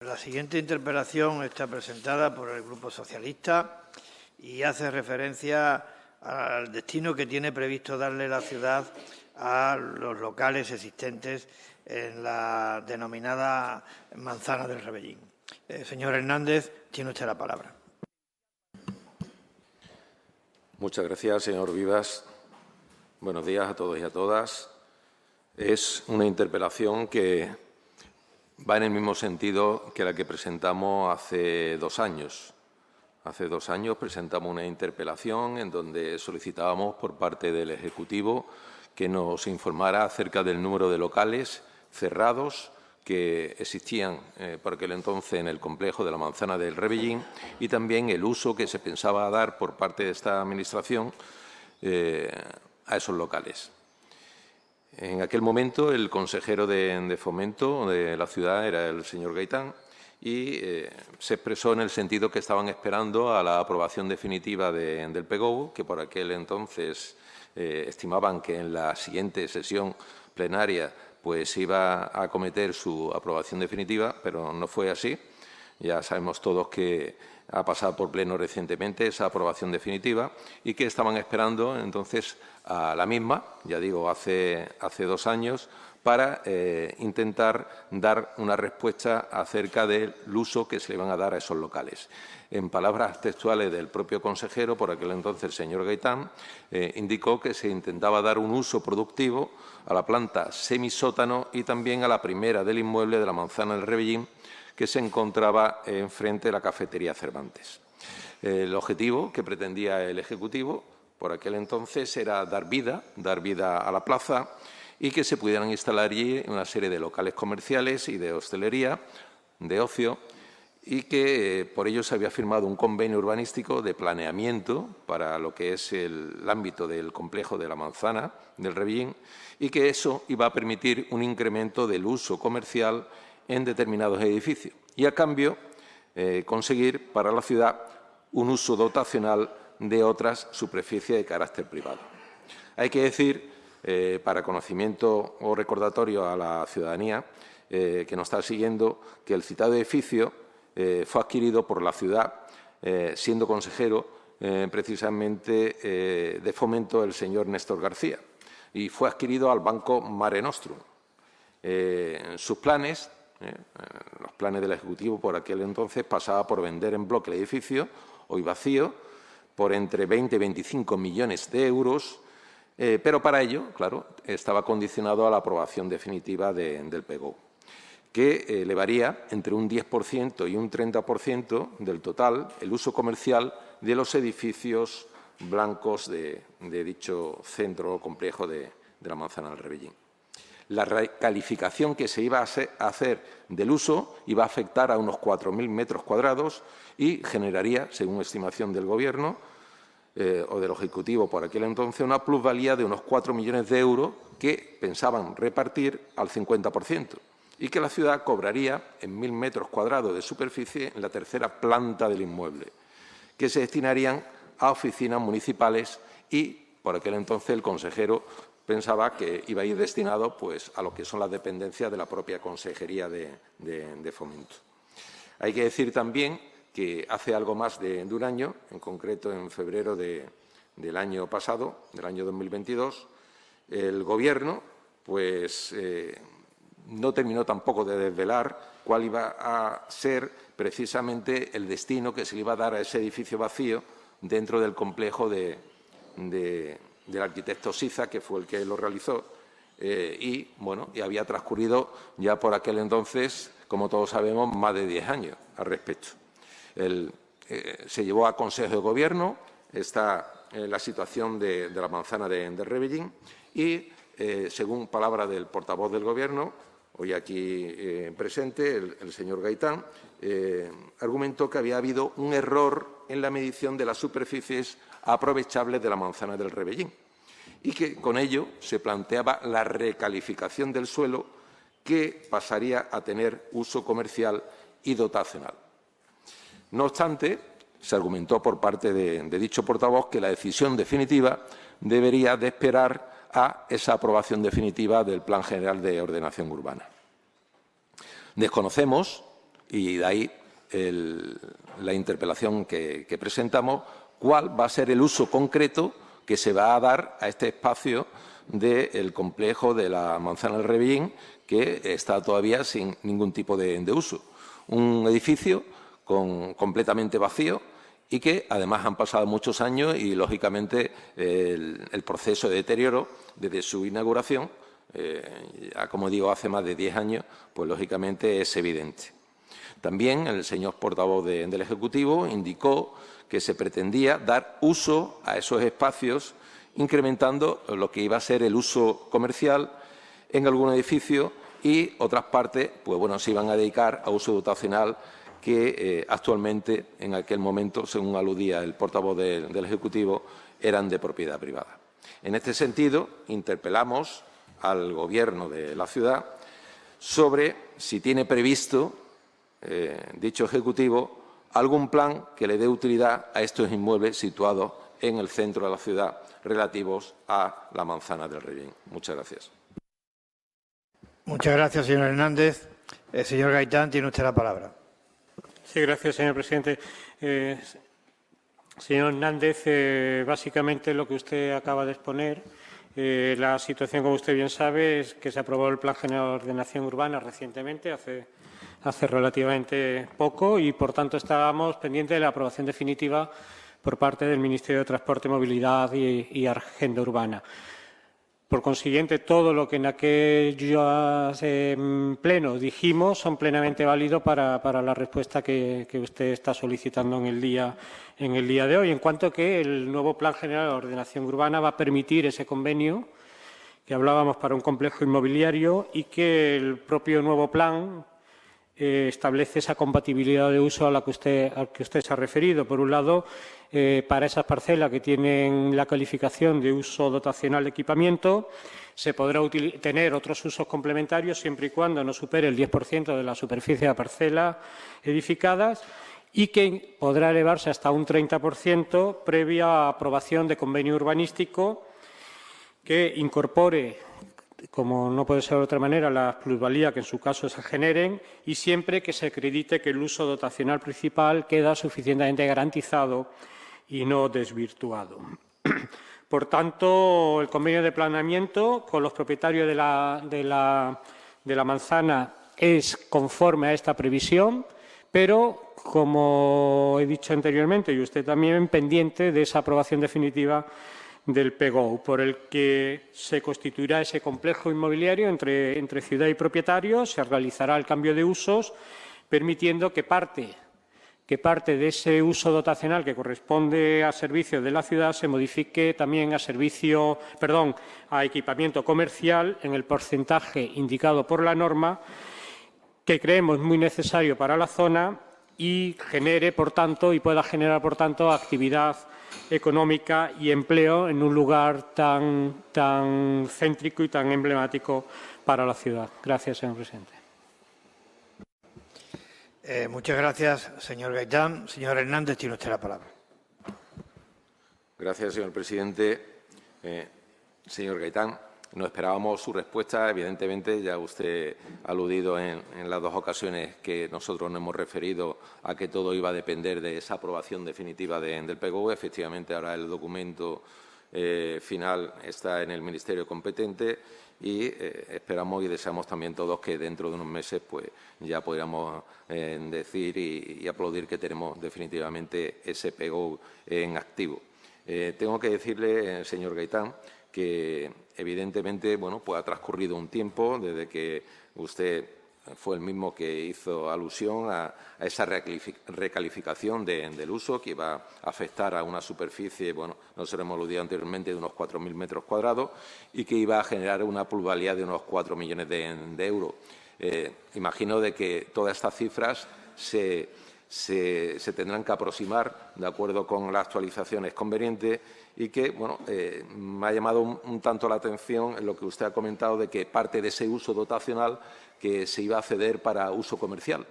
La siguiente interpelación está presentada por el Grupo Socialista y hace referencia al destino que tiene previsto darle la ciudad a los locales existentes en la denominada Manzana del Rebellín. Señor Hernández, tiene usted la palabra. Muchas gracias, señor Vivas. Buenos días a todos y a todas. Es una interpelación que va en el mismo sentido que la que presentamos hace 2 años. Hace 2 años presentamos una interpelación en donde solicitábamos por parte del Ejecutivo que nos informara acerca del número de locales cerrados que existían por aquel entonces en el complejo de la Manzana del Rebellín y también el uso que se pensaba dar por parte de esta Administración a esos locales. En aquel momento el consejero de Fomento de la ciudad era el señor Gaitán y se expresó en el sentido que estaban esperando a la aprobación definitiva del PGOU, que por aquel entonces estimaban que en la siguiente sesión plenaria pues iba a acometer su aprobación definitiva, pero no fue así. Ya sabemos todos que ha pasado por pleno recientemente esa aprobación definitiva y que estaban esperando entonces a la misma, ya digo, hace 2 años, para intentar dar una respuesta acerca del uso que se le iban a dar a esos locales. En palabras textuales del propio consejero, por aquel entonces el señor Gaitán, indicó que se intentaba dar un uso productivo a la planta semisótano y también a la primera del inmueble de la Manzana del Rebellín, que se encontraba enfrente de la cafetería Cervantes. El objetivo que pretendía el Ejecutivo por aquel entonces era dar vida a la plaza y que se pudieran instalar allí una serie de locales comerciales y de hostelería, de ocio, y que por ello se había firmado un convenio urbanístico de planeamiento para lo que es el ámbito del complejo de la Manzana del Rebellín y que eso iba a permitir un incremento del uso comercial en determinados edificios y, a cambio, conseguir para la ciudad un uso dotacional de otras superficies de carácter privado. Hay que decir, para conocimiento o recordatorio a la ciudadanía que nos está siguiendo, que el citado edificio fue adquirido por la ciudad, siendo consejero precisamente de Fomento el señor Néstor García, y fue adquirido al Banco Mare Nostrum. Sus planes, los planes del Ejecutivo por aquel entonces, pasaba por vender en bloque el edificio, hoy vacío, por entre 20 y 25 millones de euros, pero para ello, claro, estaba condicionado a la aprobación definitiva del PGOU, que elevaría entre un 10% y un 30% del total el uso comercial de los edificios blancos de dicho centro o complejo de la Manzana del Rebellín. La recalificación que se iba a hacer del uso iba a afectar a unos 4.000 metros cuadrados y generaría, según estimación del Gobierno o del Ejecutivo por aquel entonces, una plusvalía de unos 4 millones de euros que pensaban repartir al 50% y que la ciudad cobraría en 1.000 metros cuadrados de superficie en la tercera planta del inmueble, que se destinarían a oficinas municipales y, por aquel entonces, el consejero pensaba que iba a ir destinado pues, a lo que son las dependencias de la propia Consejería de Fomento. Hay que decir también que hace algo más de un año, en concreto en febrero del año pasado, del año 2022, el Gobierno pues, no terminó tampoco de desvelar cuál iba a ser precisamente el destino que se le iba a dar a ese edificio vacío dentro del complejo del arquitecto Siza, que fue el que lo realizó, y había transcurrido ya por aquel entonces, como todos sabemos, más de 10 años al respecto. Se llevó a Consejo de Gobierno la situación de la Manzana de Rebellín y, según palabra del portavoz del Gobierno, hoy aquí presente, el señor Gaitán, argumentó que había habido un error en la medición de las superficies aprovechables de la Manzana del Rebellín y que con ello se planteaba la recalificación del suelo que pasaría a tener uso comercial y dotacional. No obstante, se argumentó por parte de dicho portavoz que la decisión definitiva debería de esperar a esa aprobación definitiva del Plan General de Ordenación Urbana. Desconocemos y de ahí la interpelación que presentamos, cuál va a ser el uso concreto que se va a dar a este espacio del complejo de la Manzana del Rebellín, que está todavía sin ningún tipo de uso. Un edificio completamente vacío y que, además, han pasado muchos años y, lógicamente, el proceso de deterioro desde su inauguración, ya como digo, hace más de 10 años, pues, lógicamente, es evidente. También el señor portavoz del Ejecutivo indicó que se pretendía dar uso a esos espacios, incrementando lo que iba a ser el uso comercial en algún edificio y otras partes, pues bueno, se iban a dedicar a uso dotacional que actualmente, en aquel momento, según aludía el portavoz del Ejecutivo, eran de propiedad privada. En este sentido, interpelamos al Gobierno de la ciudad sobre si tiene previsto dicho Ejecutivo algún plan que le dé utilidad a estos inmuebles situados en el centro de la ciudad relativos a la Manzana del Rebellín. Muchas gracias. Muchas gracias, señor Hernández. Señor Gaitán, tiene usted la palabra. Sí, gracias, señor presidente. Señor Hernández, básicamente lo que usted acaba de exponer, la situación, como usted bien sabe, es que se aprobó el Plan General de Ordenación Urbana recientemente, hace relativamente poco, y, por tanto, estábamos pendientes de la aprobación definitiva por parte del Ministerio de Transporte, Movilidad y Agenda Urbana. Por consiguiente, todo lo que en aquellos plenos dijimos son plenamente válidos para la respuesta que usted está solicitando en el día de hoy, en cuanto a que el nuevo Plan General de Ordenación Urbana va a permitir ese convenio que hablábamos para un complejo inmobiliario y que el propio nuevo plan establece esa compatibilidad de uso al que usted se ha referido. Por un lado, para esas parcelas que tienen la calificación de uso dotacional de equipamiento, se podrá tener otros usos complementarios siempre y cuando no supere el 10% de la superficie de la parcela edificadas y que podrá elevarse hasta un 30% previa aprobación de convenio urbanístico que incorpore, como no puede ser de otra manera, la plusvalía que en su caso se generen y siempre que se acredite que el uso dotacional principal queda suficientemente garantizado y no desvirtuado. Por tanto, el convenio de planeamiento con los propietarios de la manzana es conforme a esta previsión, pero, como he dicho anteriormente, y usted también, pendiente de esa aprobación definitiva del PGO, por el que se constituirá ese complejo inmobiliario entre ciudad y propietarios, se realizará el cambio de usos, permitiendo que parte de ese uso dotacional que corresponde a servicios de la ciudad se modifique también a equipamiento comercial en el porcentaje indicado por la norma, que creemos muy necesario para la zona y pueda generar, por tanto, actividad económica y empleo en un lugar tan céntrico y tan emblemático para la ciudad. Gracias, señor presidente. Muchas gracias, señor Gaitán. Señor Hernández, tiene usted la palabra. Gracias, señor presidente. Señor Gaitán, no esperábamos su respuesta. Evidentemente, ya usted ha aludido en las dos ocasiones que nosotros nos hemos referido a que todo iba a depender de esa aprobación definitiva del PGO. Efectivamente, ahora el documento final está en el Ministerio competente y esperamos y deseamos también todos que dentro de unos meses pues ya podamos decir y aplaudir que tenemos definitivamente ese PGO en activo. Tengo que decirle, señor Gaitán, que evidentemente pues ha transcurrido un tiempo desde que usted fue el mismo que hizo alusión a esa recalificación del uso que iba a afectar a una superficie, no se lo hemos aludido anteriormente, de unos 4.000 metros cuadrados y que iba a generar una plusvalía de unos 4 millones de euros. Imagino de que todas estas cifras se tendrán que aproximar de acuerdo con las actualizaciones convenientes y que, me ha llamado un tanto la atención en lo que usted ha comentado de que parte de ese uso dotacional que se iba a ceder para uso comercial.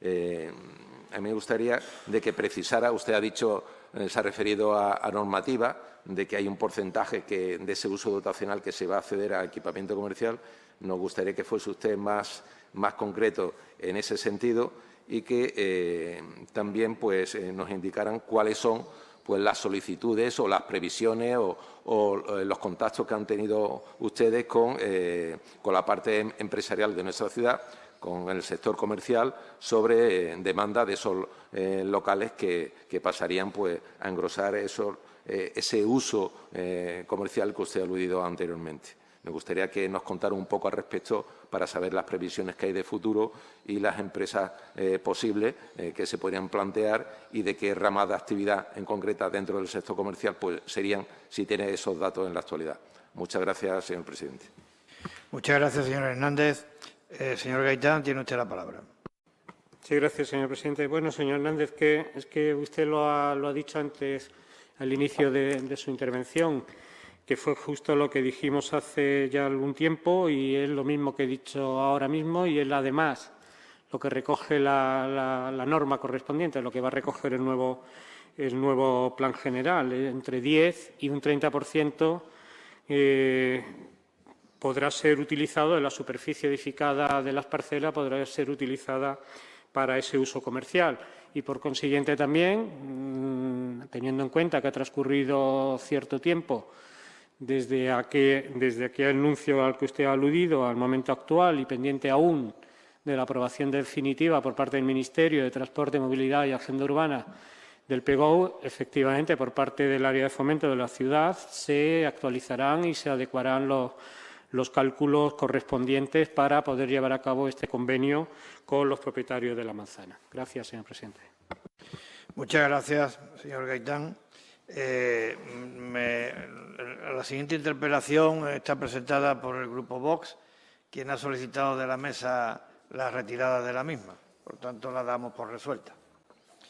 A mí me gustaría de que precisara, usted ha dicho, se ha referido a normativa, de que hay un porcentaje de ese uso dotacional que se va a ceder a equipamiento comercial. Nos gustaría que fuese usted más concreto en ese sentido y que también pues, nos indicaran cuáles son pues, las solicitudes o las previsiones o los contactos que han tenido ustedes con la parte empresarial de nuestra ciudad, con el sector comercial, sobre demanda de esos locales que pasarían pues, a engrosar ese uso comercial que usted ha aludido anteriormente. Me gustaría que nos contara un poco al respecto para saber las previsiones que hay de futuro y las empresas posibles que se podrían plantear y de qué ramas de actividad en concreta dentro del sector comercial pues, serían, si tiene esos datos en la actualidad. Muchas gracias, señor presidente. Muchas gracias, señor Hernández. Señor Gaitán, tiene usted la palabra. Sí, gracias, señor presidente. Bueno, señor Hernández, es que usted lo ha dicho antes, al inicio de su intervención, que fue justo lo que dijimos hace ya algún tiempo y es lo mismo que he dicho ahora mismo y es además lo que recoge la norma correspondiente, lo que va a recoger el nuevo plan general. Entre 10 y un 30% podrá ser utilizado, de la superficie edificada de las parcelas podrá ser utilizada para ese uso comercial. Y, por consiguiente, también, teniendo en cuenta que ha transcurrido cierto tiempo desde aquel anuncio al que usted ha aludido al momento actual y pendiente aún de la aprobación definitiva por parte del Ministerio de Transporte, Movilidad y Agenda Urbana del PGOU, efectivamente, por parte del área de fomento de la ciudad, se actualizarán y se adecuarán los cálculos correspondientes para poder llevar a cabo este convenio con los propietarios de la manzana. Gracias, señor presidente. Muchas gracias, señor Gaitán. La siguiente interpelación está presentada por el Grupo Vox, quien ha solicitado de la mesa la retirada de la misma. Por tanto, la damos por resuelta.